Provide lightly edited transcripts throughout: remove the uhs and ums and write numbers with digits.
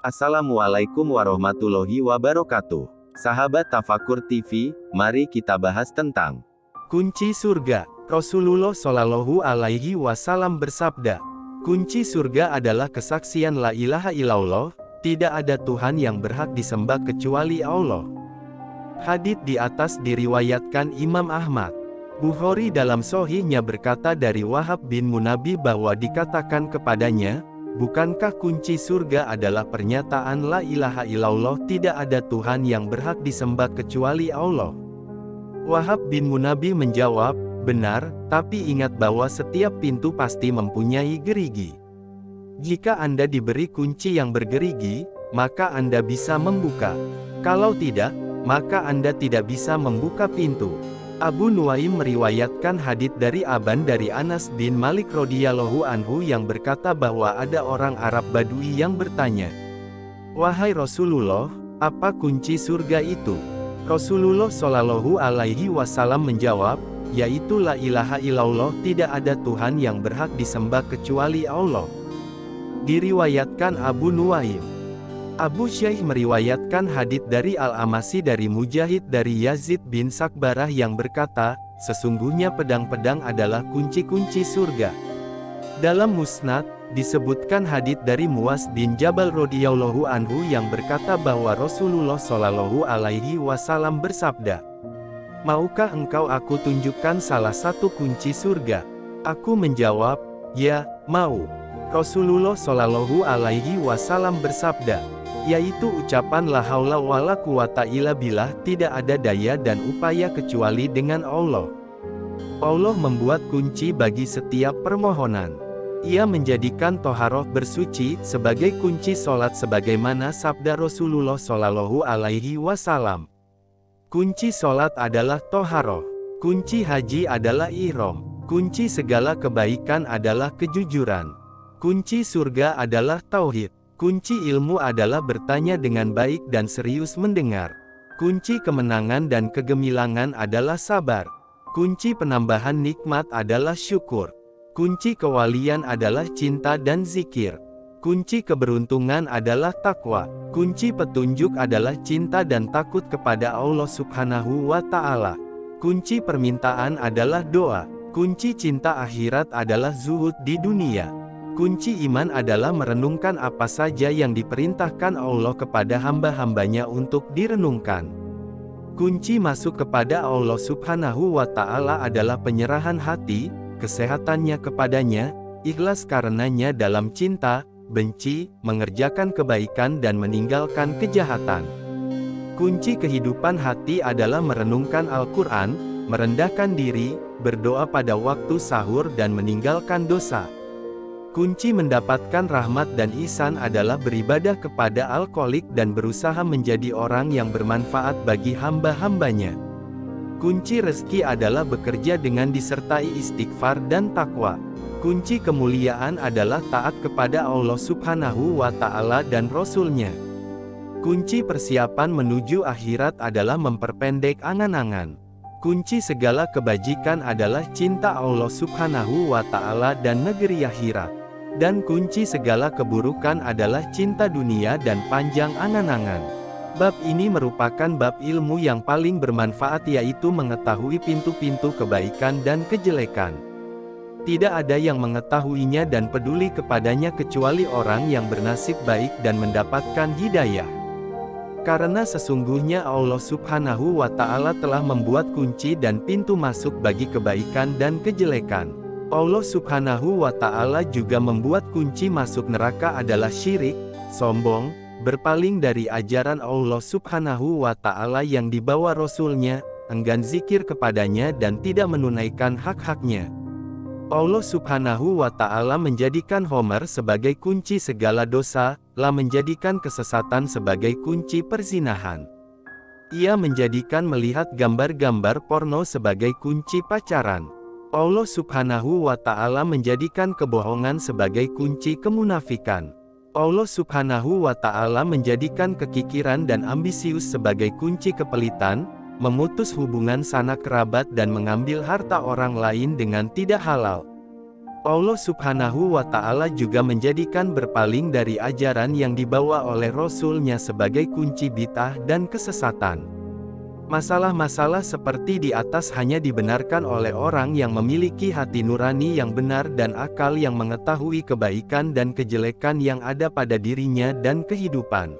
Assalamualaikum warahmatullahi wabarakatuh. Sahabat Tafakur TV, mari kita bahas tentang kunci surga. Rasulullah Shallallahu Alaihi Wasallam bersabda, kunci surga adalah kesaksian la ilaha illallah, tidak ada Tuhan yang berhak disembah kecuali Allah. Hadits di atas diriwayatkan Imam Ahmad. Bukhari dalam Sahihnya berkata dari Wahab bin Munabbih bahwa dikatakan kepadanya, bukankah kunci surga adalah pernyataan la ilaha illallah, tidak ada Tuhan yang berhak disembah kecuali Allah? Wahab bin Munabbih menjawab, benar, tapi ingat bahwa setiap pintu pasti mempunyai gerigi. Jika Anda diberi kunci yang bergerigi, maka Anda bisa membuka. Kalau tidak, maka Anda tidak bisa membuka pintu. Abu Nuaim meriwayatkan hadits dari Aban dari Anas bin Malik radhiyallahu anhu yang berkata bahwa ada orang Arab Badui yang bertanya, wahai Rasulullah, apa kunci surga itu? Rasulullah Shallallahu Alaihi Wasallam menjawab, yaitu la ilaha illallah, tidak ada Tuhan yang berhak disembah kecuali Allah. Diriwayatkan Abu Nuaim. Abu Syaikh meriwayatkan hadits dari Al-Amasi dari Mujahid dari Yazid bin Sakbarah yang berkata, sesungguhnya pedang-pedang adalah kunci-kunci surga. Dalam Musnad, disebutkan hadits dari Muaz bin Jabal radhiyallahu anhu yang berkata bahwa Rasulullah Shallallahu Alaihi Wasallam bersabda, maukah engkau aku tunjukkan salah satu kunci surga? Aku menjawab, ya, mau. Rasulullah Shallallahu Alaihi Wasallam bersabda, yaitu ucapan la haula wala quwata illa billah, tidak ada daya dan upaya kecuali dengan Allah. Allah membuat kunci bagi setiap permohonan. Ia menjadikan toharoh bersuci sebagai kunci solat sebagaimana sabda Rasulullah Shallallahu Alaihi Wasallam. Kunci solat adalah toharoh. Kunci haji adalah ihram. Kunci segala kebaikan adalah kejujuran. Kunci surga adalah tauhid. Kunci ilmu adalah bertanya dengan baik dan serius mendengar. Kunci kemenangan dan kegemilangan adalah sabar. Kunci penambahan nikmat adalah syukur. Kunci kewalian adalah cinta dan zikir. Kunci keberuntungan adalah takwa. Kunci petunjuk adalah cinta dan takut kepada Allah Subhanahu wa Ta'ala. Kunci permintaan adalah doa. Kunci cinta akhirat adalah zuhud di dunia. Kunci iman adalah merenungkan apa saja yang diperintahkan Allah kepada hamba-hambanya untuk direnungkan. Kunci masuk kepada Allah Subhanahu wa Ta'ala adalah penyerahan hati, kesehatannya kepadanya, ikhlas karenanya dalam cinta, benci, mengerjakan kebaikan dan meninggalkan kejahatan. Kunci kehidupan hati adalah merenungkan Al-Quran, merendahkan diri, berdoa pada waktu sahur dan meninggalkan dosa. Kunci mendapatkan rahmat dan ihsan adalah beribadah kepada Al-Khaliq dan berusaha menjadi orang yang bermanfaat bagi hamba-hambanya. Kunci rezeki adalah bekerja dengan disertai istighfar dan takwa. Kunci kemuliaan adalah taat kepada Allah Subhanahu wa Ta'ala dan Rasul-Nya. Kunci persiapan menuju akhirat adalah memperpendek angan-angan. Kunci segala kebajikan adalah cinta Allah Subhanahu wa Ta'ala dan negeri akhirat. Dan kunci segala keburukan adalah cinta dunia dan panjang angan-angan. Bab ini merupakan bab ilmu yang paling bermanfaat, yaitu mengetahui pintu-pintu kebaikan dan kejelekan. Tidak ada yang mengetahuinya dan peduli kepadanya kecuali orang yang bernasib baik dan mendapatkan hidayah. Karena sesungguhnya Allah Subhanahu wa Ta'ala telah membuat kunci dan pintu masuk bagi kebaikan dan kejelekan. Allah Subhanahu wa Ta'ala juga membuat kunci masuk neraka adalah syirik, sombong, berpaling dari ajaran Allah Subhanahu wa Ta'ala yang dibawa Rasul-Nya, enggan zikir kepadanya dan tidak menunaikan hak-haknya. Allah Subhanahu wa Ta'ala menjadikan Homer sebagai kunci segala dosa, menjadikan kesesatan sebagai kunci perzinahan. Ia menjadikan melihat gambar-gambar porno sebagai kunci pacaran. Allah Subhanahu wa Ta'ala menjadikan kebohongan sebagai kunci kemunafikan. Allah Subhanahu wa Ta'ala menjadikan kekikiran dan ambisius sebagai kunci kepelitan, memutus hubungan sanak kerabat dan mengambil harta orang lain dengan tidak halal. Allah Subhanahu wa Ta'ala juga menjadikan berpaling dari ajaran yang dibawa oleh Rasul-Nya sebagai kunci bid'ah dan kesesatan. Masalah-masalah seperti di atas hanya dibenarkan oleh orang yang memiliki hati nurani yang benar dan akal yang mengetahui kebaikan dan kejelekan yang ada pada dirinya dan kehidupan.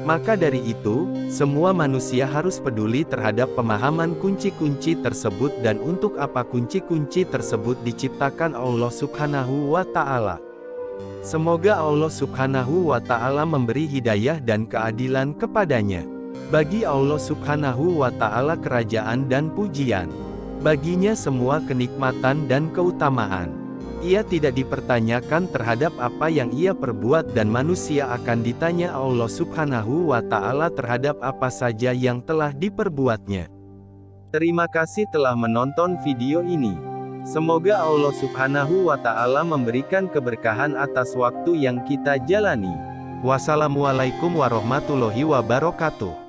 Maka dari itu, semua manusia harus peduli terhadap pemahaman kunci-kunci tersebut dan untuk apa kunci-kunci tersebut diciptakan Allah Subhanahu wa Ta'ala. Semoga Allah Subhanahu wa Ta'ala memberi hidayah dan keadilan kepadanya. Bagi Allah Subhanahu wa Ta'ala kerajaan dan pujian. Baginya semua kenikmatan dan keutamaan. Ia tidak dipertanyakan terhadap apa yang ia perbuat dan manusia akan ditanya Allah Subhanahu wa Ta'ala terhadap apa saja yang telah diperbuatnya. Terima kasih telah menonton video ini. Semoga Allah Subhanahu wa Ta'ala memberikan keberkahan atas waktu yang kita jalani. Wassalamualaikum warahmatullahi wabarakatuh.